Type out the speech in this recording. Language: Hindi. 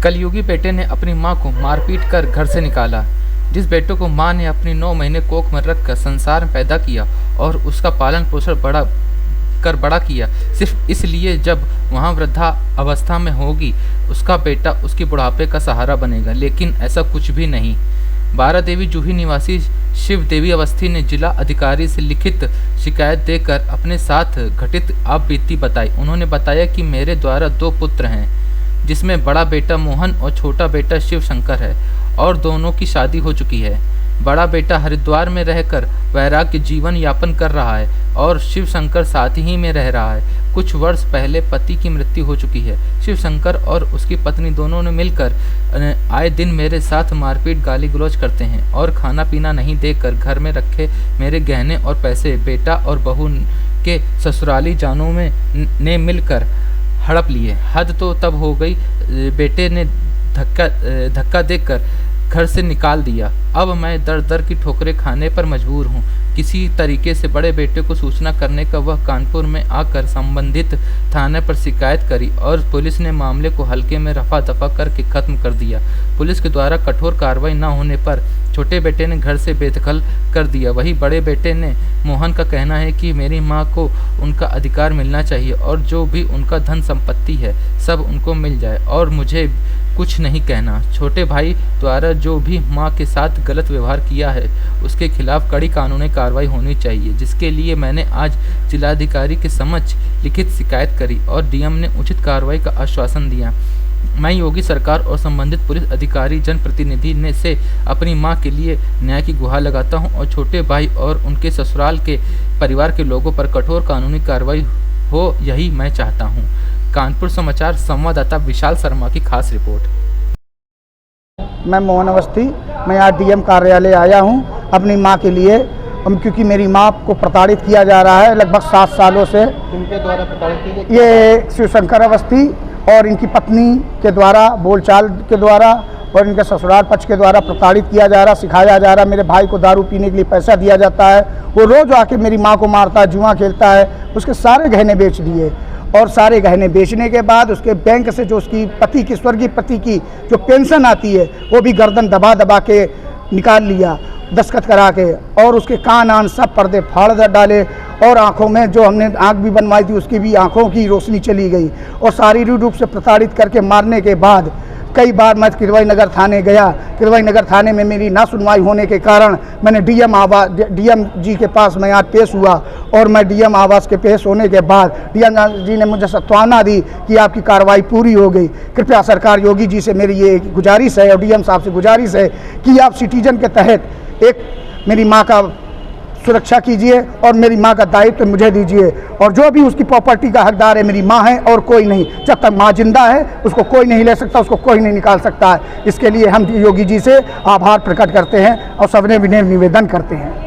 कलयुगी बेटे ने अपनी मां को मारपीट कर घर से निकाला। जिस बेटे को मां ने अपनी 9 महीने कोख में रखकर संसार में पैदा किया और उसका पालन पोषण बड़ा किया, सिर्फ इसलिए जब वहाँ वृद्धा अवस्था में होगी उसका बेटा उसकी बुढ़ापे का सहारा बनेगा। लेकिन ऐसा कुछ भी नहीं। बारादेवी जूही निवासी शिव देवी अवस्थी ने जिला अधिकारी से लिखित शिकायत देकर अपने साथ घटित आपबीती बताई। उन्होंने बताया कि मेरे द्वारा 2 पुत्र हैं, जिसमें बड़ा बेटा मोहन और छोटा बेटा शिव शंकर है और दोनों की शादी हो चुकी है। बड़ा बेटा हरिद्वार में रहकर वैराग्य जीवन यापन कर रहा है और शिव शंकर साथ ही में रह रहा है। कुछ वर्ष पहले पति की मृत्यु हो चुकी है। शिव शंकर और उसकी पत्नी दोनों ने मिलकर आए दिन मेरे साथ मारपीट गाली गलौज करते हैं और खाना पीना नहीं देकर घर में रखे मेरे गहने और पैसे बेटा और बहू के ससुराली जानों ने मिलकर हड़प लिए। हद तो तब हो गई, बेटे ने धक्का देकर घर से निकाल दिया। अब मैं दर दर की ठोकरें खाने पर मजबूर हूँ। किसी तरीके से बड़े बेटे को सूचना करने का वह कानपुर में आकर संबंधित थाने पर शिकायत करी और पुलिस ने मामले को हल्के में रफा दफा करके खत्म कर दिया। पुलिस के द्वारा कठोर कार्रवाई न होने पर छोटे बेटे ने घर से बेदखल कर दिया। वही बड़े बेटे ने मोहन का कहना है कि मेरी माँ को उनका अधिकार मिलना चाहिए और जो भी उनका धन संपत्ति है सब उनको मिल जाए और मुझे कुछ नहीं कहना। छोटे भाई द्वारा जो भी मां के साथ गलत व्यवहार किया है उसके खिलाफ कड़ी कानूनी कार्रवाई होनी चाहिए, जिसके लिए मैंने आज जिलाधिकारी के समक्ष लिखित शिकायत करी और डीएम ने उचित कार्रवाई का आश्वासन दिया। मैं योगी सरकार और संबंधित पुलिस अधिकारी जनप्रतिनिधि से अपनी मां के लिए न्याय की गुहार लगाता हूं और छोटे भाई और उनके ससुराल के परिवार के लोगों पर कठोर कानूनी कार्रवाई हो, यही मैं चाहता हूं। कानपुर समाचार संवाददाता विशाल शर्मा की खास रिपोर्ट। मैं मोहन अवस्थी, मैं आज डीएम कार्यालय आया हूं अपनी मां के लिए, क्योंकि मेरी मां को प्रताड़ित किया जा रहा है लगभग 7 सालों से। किनके द्वारा प्रताड़ित की? ये शिवशंकर अवस्थी और इनकी पत्नी के द्वारा, बोलचाल के द्वारा और इनके ससुराल पक्ष के द्वारा प्रताड़ित किया जा रहा, सिखाया जा रहा। मेरे भाई को दारू पीने के लिए पैसा दिया जाता है, वो रोज़ आके मेरी माँ को मारता है, जुआ खेलता है। उसके सारे गहने बेच दिए और सारे गहने बेचने के बाद उसके बैंक से जो उसकी पति की, स्वर्गीय पति की जो पेंशन आती है वो भी गर्दन दबा के निकाल लिया, दस्तखत करा के, और उसके कान आन सब पर्दे फाड़ डाले और आँखों में जो हमने आँख भी बनवाई थी उसकी भी आँखों की रोशनी चली गई और शारीरिक रूप से प्रताड़ित करके मारने के बाद कई बार मैं किरवाई नगर थाने गया। किरवाई नगर थाने में मेरी ना सुनवाई होने के कारण मैंने डीएम जी के पास मैं आज पेश हुआ और मैं डीएम आवास के पेश होने के बाद डीएम जी ने मुझे सांत्वना दी कि आपकी कार्रवाई पूरी हो गई। कृपया सरकार योगी जी से मेरी ये गुजारिश है और डीएम साहब से गुजारिश है कि आप सिटीजन के तहत एक मेरी माँ का सुरक्षा कीजिए और मेरी माँ का दायित्व मुझे दीजिए और जो भी उसकी प्रॉपर्टी का हकदार है मेरी माँ है और कोई नहीं। जब तक माँ जिंदा है उसको कोई नहीं ले सकता, उसको कोई नहीं निकाल सकता है। इसके लिए हम योगी जी से आभार प्रकट करते हैं और सबने विनय निवेदन करते हैं।